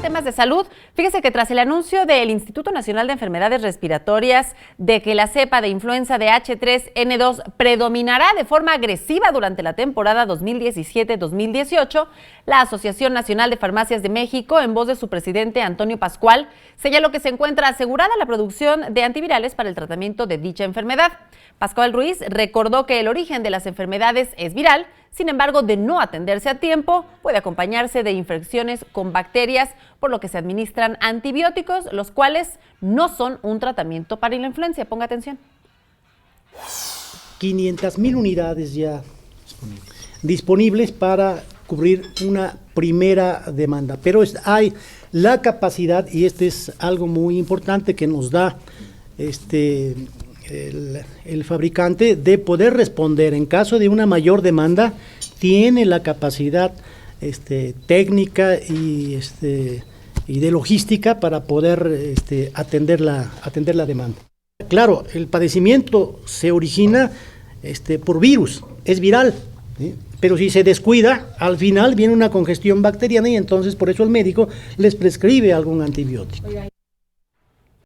temas de salud, fíjese que tras el anuncio del Instituto Nacional de Enfermedades Respiratorias de que la cepa de influenza de H3N2 predominará de forma agresiva durante la temporada 2017-2018, la Asociación Nacional de Farmacias de México, en voz de su presidente Antonio Pascual, señaló que se encuentra asegurada la producción de antivirales para el tratamiento de dicha enfermedad. Pascual Ruiz recordó que el origen de las enfermedades es viral. Sin embargo, de no atenderse a tiempo, puede acompañarse de infecciones con bacterias, por lo que se administran antibióticos, los cuales no son un tratamiento para la influenza. Ponga atención. 500,000 unidades ya disponibles para cubrir una primera demanda, pero hay la capacidad, y este es algo muy importante que nos da el fabricante, de poder responder en caso de una mayor demanda. Tiene la capacidad técnica y de logística para poder atender la demanda. Claro, el padecimiento se origina por virus, es viral, ¿sí? Pero si se descuida, al final viene una congestión bacteriana y entonces por eso el médico les prescribe algún antibiótico.